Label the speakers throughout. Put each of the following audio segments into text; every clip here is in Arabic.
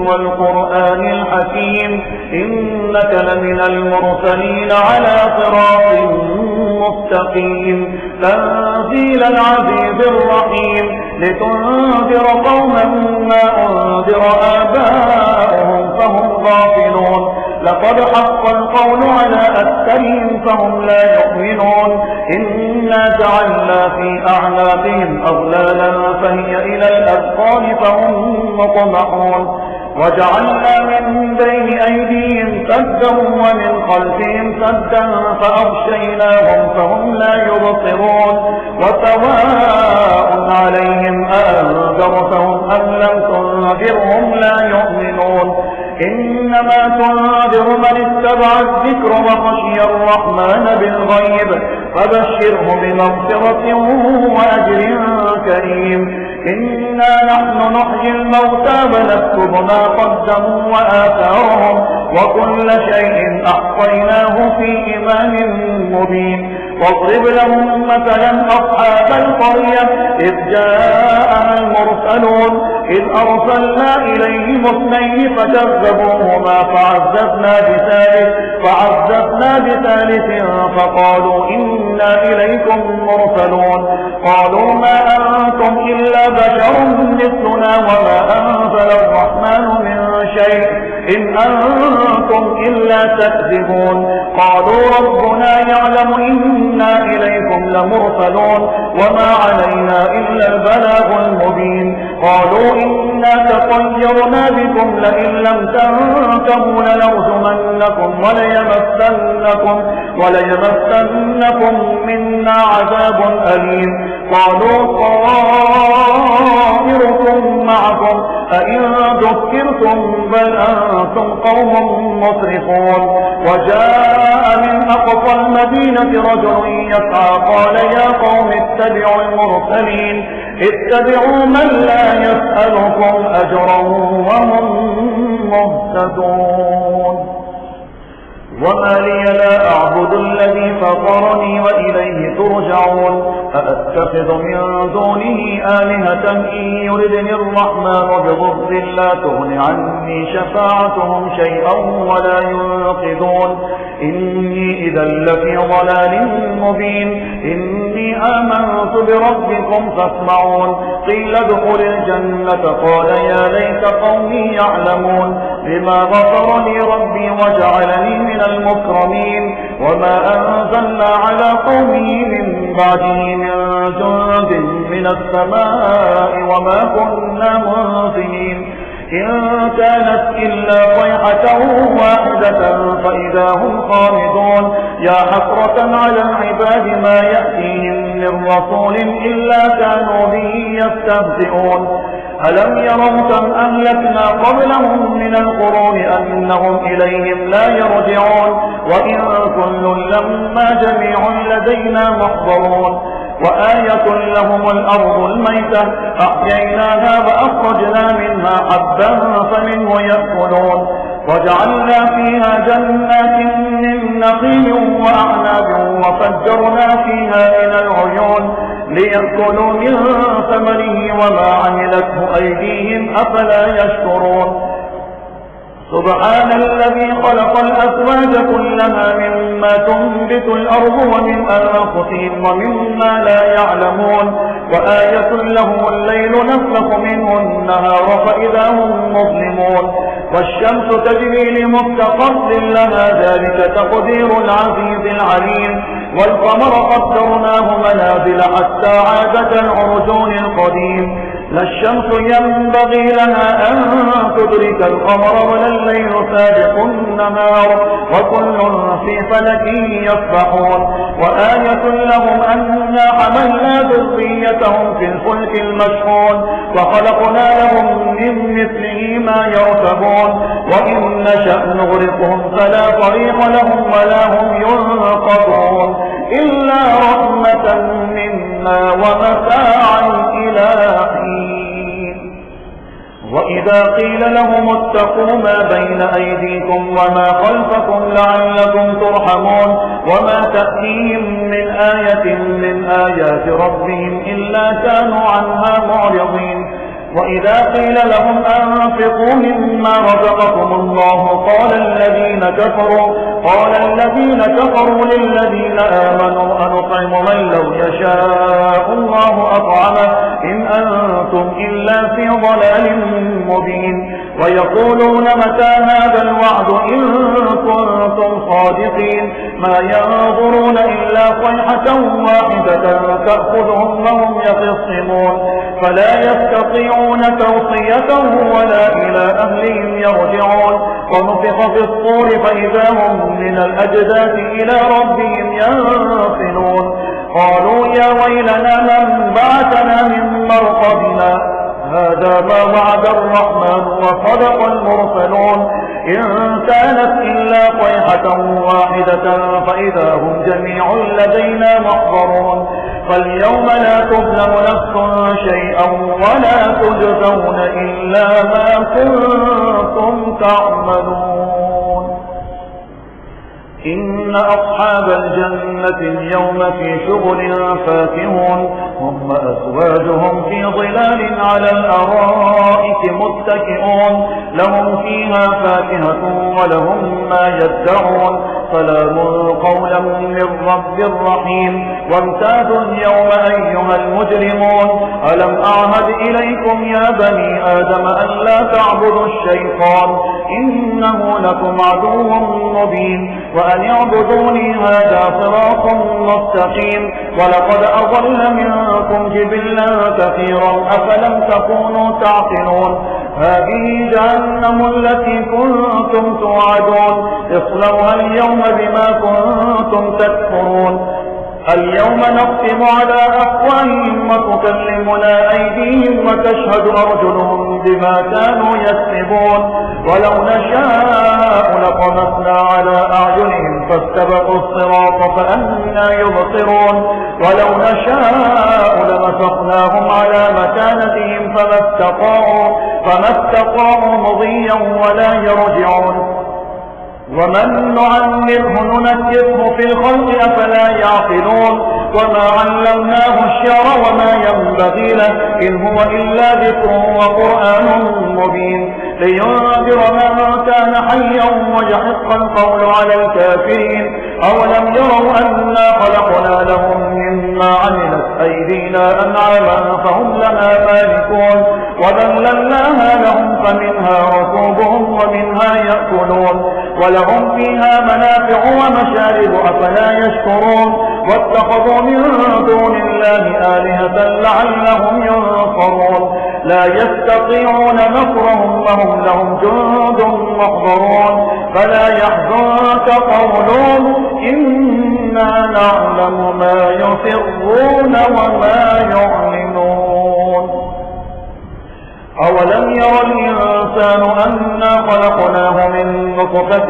Speaker 1: والقرآن الحكيم إنك لمن المرسلين على صراط مستقيم تنزيل العزيز الرحيم لتنذر قوما ما أنذر آباؤهم فهم غافلون لقد حق القول على أكثرهم فهم لا يؤمنون إنا جعلنا في أعناقهم أغلالا فهي إلى الأذقان فهم مطمحون وجعلنا من بين أيديهم سدا ومن خلفهم سدا فأغشيناهم فهم لا يبصرون وسواء عليهم أنذرتهم أم لم تنذرهم لا يؤمنون إنما تنذر من اتبع الذكر وخشي الرحمن بالغيب فبشره بمغفرة وأجر كريم إنا نحن نحيي الموتى ونكتب ما قدموا وآثارهم وكل شيء أحصيناه في إمام مبين واضرب لهم مثلا أصحاب القرية إذ جاءها المرسلون إذ أرسلنا إليهم اثنين فكذبوهما فعززنا بثالث فقالوا إنا إليكم مرسلون قالوا ما أنتم إلا بشر مثلنا وما أنزل الرحمن من شيء إن أنتم إلا تكذبون قالوا ربنا يعلم إنا إليكم لمرسلون وما علينا إلا البلاغ المبين قالوا إنا تطيرنا بكم لئن لم تنتهوا لنرجمنكم وليمسنكم منا عذاب أليم قالوا طائركم معكم أئن ذكرتم بل أنتم قوم مسرفون وجاء من أقصى المدينة رجل يسعى قال يا قوم اتبعوا المرسلين اتبعوا من لا يسألكم أجرا وهم مهتدون وما لي لا أعبد الذي فطرني وإليه ترجعون أأتخذ من دونه آلهة إن يردني الرحمن بضر لا تغن عني شفاعتهم شيئا ولا ينقذون إني إذا لفي ضلال مبين إني آمنت بربكم فاسمعون قيل ادخل الجنة قال يا ليت قومي يعلمون بما غفر لي ربي وجعلني من المكرمين وما أنزلنا على قومه من بعده من جند من السماء وما كنا منزلين إن كانت إلا صيحة واحدة فإذا هم خامدون يا حسرة على العباد ما يأتيهم من رسول إلا كانوا به يستهزئون ألم يروا كم أهلكنا قبلهم من القرون أنهم إليهم لا يرجعون وإن كل لما جميع لدينا محضرون وآية لهم الأرض الميتة أحييناها وأخرجنا منها حبا فمنه يأكلون وجعلنا فيها جنات من نخيل وأعناب وفجرنا فيها من العيون ليأكلوا من ثمره وما عملته أيديهم أفلا يشكرون سبحان الذي خلق الأزواج كلها مما تنبت الأرض ومن أنفسهم ومما لا يعلمون وآية لهم الليل نسلخ منه النهار فإذا هم مظلمون والشمس تجري لمستقر لها ذلك تقدير العزيز العليم والقمر قدرناه منازل حتى عاد كالعرجون القديم لا الشمس ينبغي لها أن تدرك القمر ولا الليل سابق النهار وكل في فلك يسبحون وآية لهم أنا حملنا ذريتهم في الفلك المشحون وخلقنا لهم من مثله ما يركبون وإن نشأ نغرقهم فلا طريق لهم ولا هم ينقذون إلا رحمة منا ومتاعا إلى حين وإذا قيل لهم اتقوا ما بين أيديكم وما خلفكم لعلكم ترحمون وما تأتيهم من آية من آيات ربهم إلا كانوا عنها معرضين وإذا قيل لهم أنفقوا مما رزقكم الله قال الذين كفروا للذين آمنوا أنطعم من لو يشاء الله أطعمه إن أنتم إلا في ضلال مبين ويقولون متى هذا الوعد إن كنتم صادقين ما ينظرون إلا صيحة واحدة تأخذهم وهم يخصمون فلا يستطيعون توصية ولا إلى أهلهم يرجعون ونفخ في الصور فإذا هم من الأجداث إلى ربهم ينسلون قالوا يا ويلنا من بعثنا من مرقدنا هذا ما وعد الرحمن وصدق المرسلون إن كانت إلا صيحة واحدة فإذا هم جميع لدينا محضرون فاليوم لا تظلم نفس شيئا ولا تجزون إلا ما كنتم تعملون إن أصحاب الجنة اليوم في شغل فاكهون هم أزواجهم في ظلال على الأرائك متكئون لهم فيها فاكهة ولهم ما يدعون سلام قولا من رب رحيم وامتازوا اليوم أيها المجرمون ألم أعهد إليكم يا بني آدم أن لا تعبدوا الشيطان إنه لكم عدو مبين وأن اعبدوني هذا صراط مستقيم ولقد أضل منكم جبلا كثيرا أفلم تكونوا تعقلون هذه جهنم التي كنتم توعدون اصلوها اليوم بما كنتم تكفرون اليوم نختم على أفواههم وتكلمنا أيديهم وتشهد أرجلهم بما كانوا يكسبون ولو نشاء لطمسنا على أعينهم فاستبقوا الصراط فأنى يبصرون ولو نشاء لمسخناهم على مكانتهم فما استطاعوا مضيا ولا يرجعون ومن نعمره ننكره في الخلق أفلا يعقلون وما علمناه الشعر وما ينبغي له إن هو إلا ذكر وقرآن مبين لينذر من كان حيا ويحق القول على الكافرين أولم يروا أنا خلقنا لهم مما عملت أيدينا أنعاما فهم لها مالكون وذللناها لهم فمنها ركوبهم ومنها يأكلون ولهم فيها منافع ومشارب أفلا يشكرون واتخذوا من دون الله آلهة لعلهم ينصرون لا يستطيعون نصرهم وهم لهم جند محضرون فلا يحزنك قولهم إنا نعلم ما يسرون وما يعلنون أولم ير الإنسان أنا خلقناه من نطفة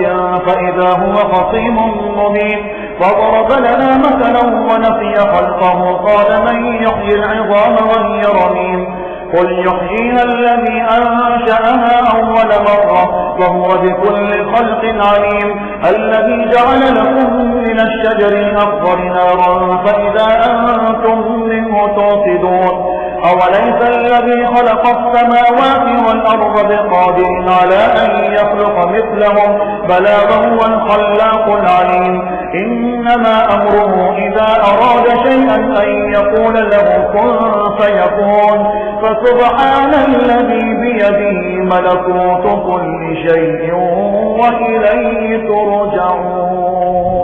Speaker 1: فإذا هو خصيم مبين فضرب لنا مثلا ونسي خلقه قال من يحيي العظام وهي رميم قل يحييها الذي أنشأها أول مرة وهو بكل خلق عليم الذي جعل لكم من الشجر الأخضر نارا فإذا أنتم منه توقدون أوليس الذي خلق السماوات والأرض بقادر على أن يخلق مثلهم بلى وهو الخلاق العليم إنما أمره إذا أراد شيئا أن يقول له كن فيكون فسبحان الذي بيده ملكوت كل شيء وإليه ترجعون